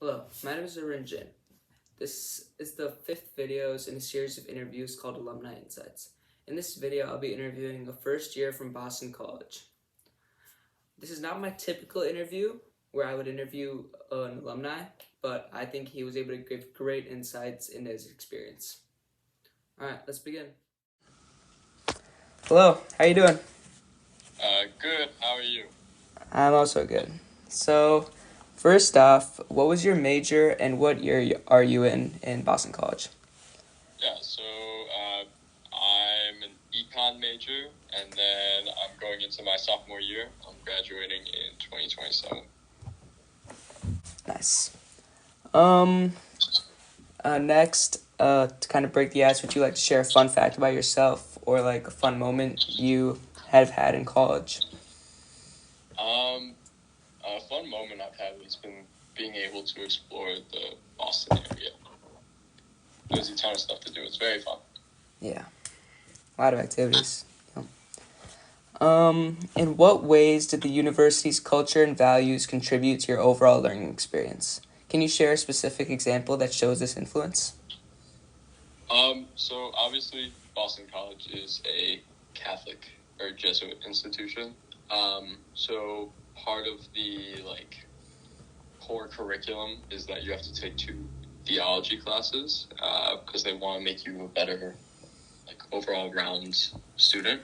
Hello, my name is Arinjan. This is the fifth videos in a series of interviews called Alumni Insights. In this video, I'll be interviewing a first year from Boston College. This is not my typical interview where I would interview an alumni, but I think he was able to give great insights into his experience. All right, let's begin. Hello, how you doing? Good. How are you? I'm also good. So, first off, what was your major and what year are you in Boston College? Yeah, I'm an econ major, and then I'm going into my sophomore year. I'm graduating in 2027. Nice. Next, to kind of break the ice, would you like to share a fun fact about yourself or like a fun moment you have had in college? Um, a fun moment I've had has been being able to explore the Boston area. There's a ton of stuff to do. It's very fun. Yeah, a lot of activities. In what ways did the university's culture and values contribute to your overall learning experience? Can you share a specific example that shows this influence? So obviously Boston College is a Catholic or Jesuit institution. So part of the core curriculum is that you have to take two theology classes because they want to make you a better overall round student.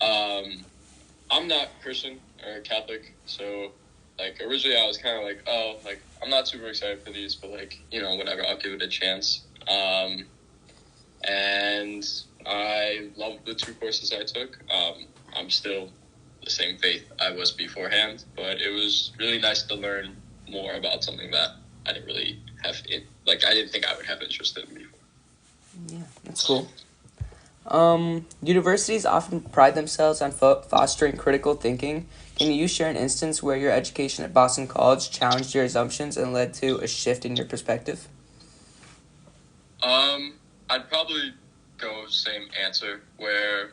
I'm not Christian or Catholic, so originally I was kind of I'm not super excited for these, but whatever, I'll give it a chance. And I loved the two courses I took. I'm still the same faith I was beforehand, but it was really nice to learn more about something that I didn't really have I didn't think I would have interest in before. Yeah, that's cool. Universities often pride themselves on fostering critical thinking. Can you share an instance where your education at Boston College challenged your assumptions and led to a shift in your perspective? I'd probably go same answer where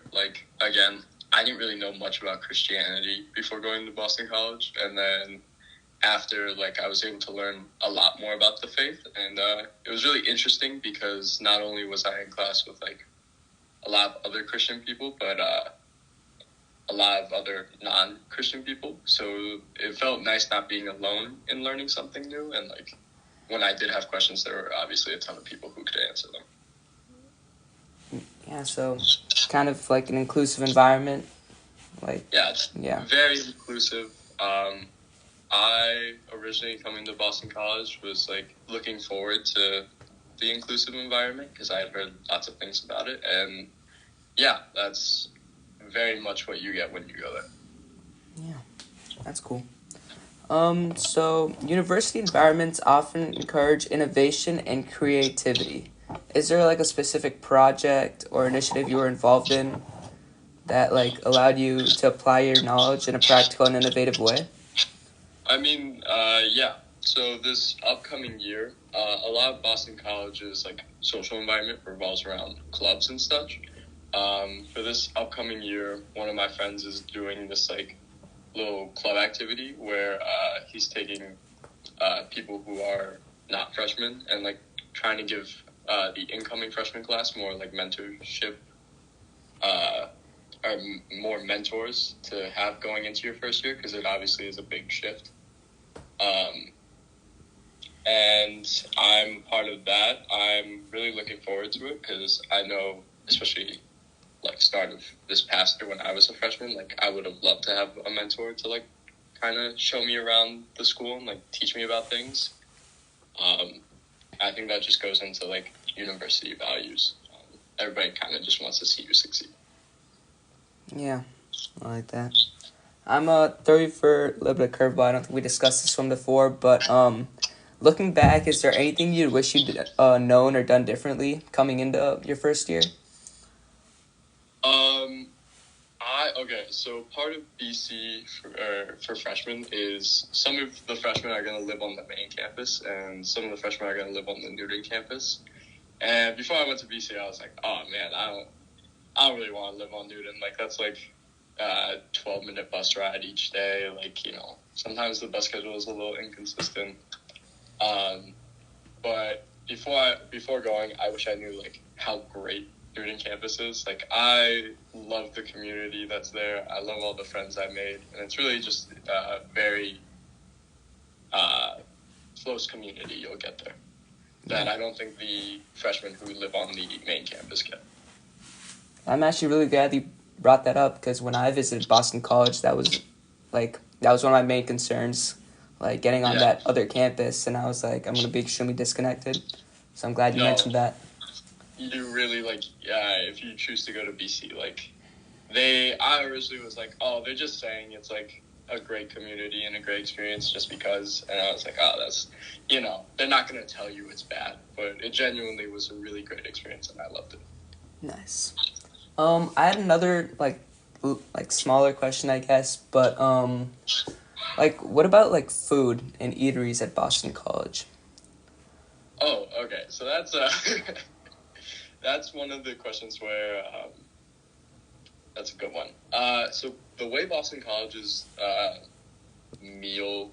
again, I didn't really know much about Christianity before going to Boston College, and then after I was able to learn a lot more about the faith, and it was really interesting because not only was I in class with a lot of other Christian people, but a lot of other non-Christian people. So it felt nice not being alone in learning something new. And when I did have questions, there were obviously a ton of people who could answer them. Yeah, so kind of like an inclusive environment. Yeah, it's Yeah. very inclusive. I originally coming to Boston College was looking forward to the inclusive environment because I had heard lots of things about it, and yeah, that's very much what you get when you go there. Yeah, that's cool. So university environments often encourage innovation and creativity. Is there like a specific project or initiative you were involved in that allowed you to apply your knowledge in a practical and innovative way? I mean, yeah. So this upcoming year, a lot of Boston College's social environment revolves around clubs and such. For this upcoming year, one of my friends is doing this little club activity where he's taking people who are not freshmen and trying to give the incoming freshman class more mentorship uh, or more mentors to have going into your first year because it obviously is a big shift. And I'm part of that. I'm really looking forward to it because I know, especially start of this past year when I was a freshman, I would have loved to have a mentor to kind of show me around the school and teach me about things. I think that just goes into university values. Everybody kind of just wants to see you succeed. Yeah, I like that. I'm throw you for a little bit of curveball. I don't think we discussed this one before, but looking back, is there anything you wish you'd known or done differently coming into your first year? So part of BC for freshmen is some of the freshmen are going to live on the main campus, and some of the freshmen are going to live on the Newton campus. And before I went to BC, I was like, oh man, I don't really want to live on Newton. That's 12-minute bus ride each day. Sometimes the bus schedule is a little inconsistent. But before going, I wish I knew like how great student campus is. Like I love the community that's there. I love all the friends I made, and it's really just very close community you'll get there that I don't think the freshmen who live on the main campus get. I'm actually really glad you brought that up because when I visited Boston College, that was one of my main concerns, like getting on that other campus, and I was like, I'm gonna be extremely disconnected. So I'm glad you mentioned that. You really if you choose to go to BC, I originally was like, oh, they're just saying it's like a great community and a great experience just because, and I was like, oh, that's, they're not gonna tell you it's bad, but it genuinely was a really great experience and I loved it. Nice. I had another like smaller question, I guess, but what about food and eateries at Boston College? Oh, okay. So that's that's one of the questions where that's a good one. So the way Boston College's meal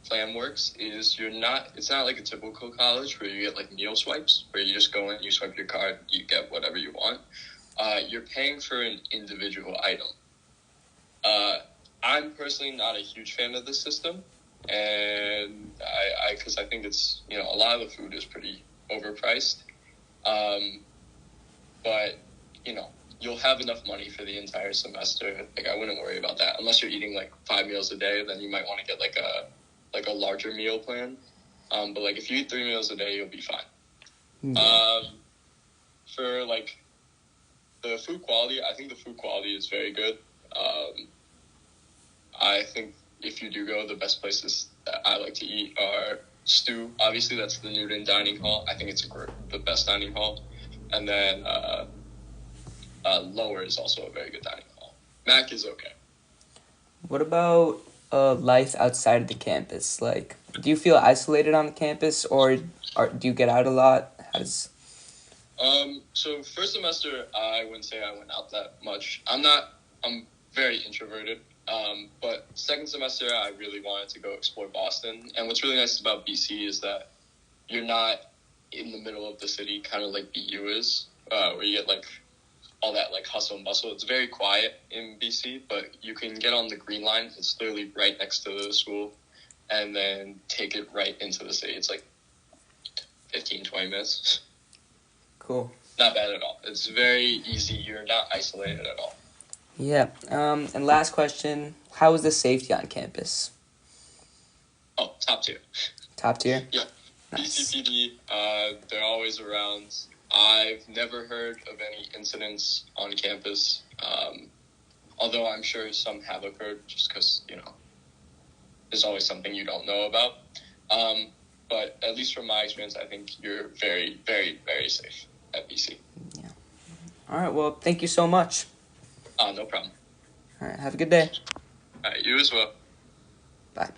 plan works is it's not like a typical college where you get like meal swipes where you just go in, you swipe your card, you get whatever you want. You're paying for an individual item. I'm personally not a huge fan of this system, and because I think it's, a lot of the food is pretty overpriced. But, you'll have enough money for the entire semester. Like, I wouldn't worry about that. Unless you're eating, 5 meals a day, then you might want to get, a larger meal plan. But, if you eat 3 meals a day, you'll be fine. Mm-hmm. For, the food quality, I think the food quality is very good. I think if you do go, the best places that I like to eat are Stew. Obviously, that's the Newton Dining Hall. I think it's the best dining hall. And then Lower is also a very good dining hall. Mac is okay. What about life outside of the campus? Do you feel isolated on the campus, or do you get out a lot? So first semester, I wouldn't say I went out that much. I'm very introverted. But second semester, I really wanted to go explore Boston. And what's really nice about BC is that you're not in the middle of the city, kind of like BU is, where you get all that hustle and bustle. It's very quiet in BC, but you can get on the Green Line. It's literally right next to the school, and then take it right into the city. It's 15, 20 minutes. Cool. Not bad at all. It's very easy. You're not isolated at all. Yeah. And last question, how is the safety on campus? Oh, top tier. Top tier? Yeah. Nice. BCPD, they're always around. I've never heard of any incidents on campus, although I'm sure some have occurred just because, there's always something you don't know about. But at least from my experience, I think you're very, very, very safe at BC. Yeah. All right. Well, thank you so much. No problem. All right. Have a good day. All right. You as well. Bye.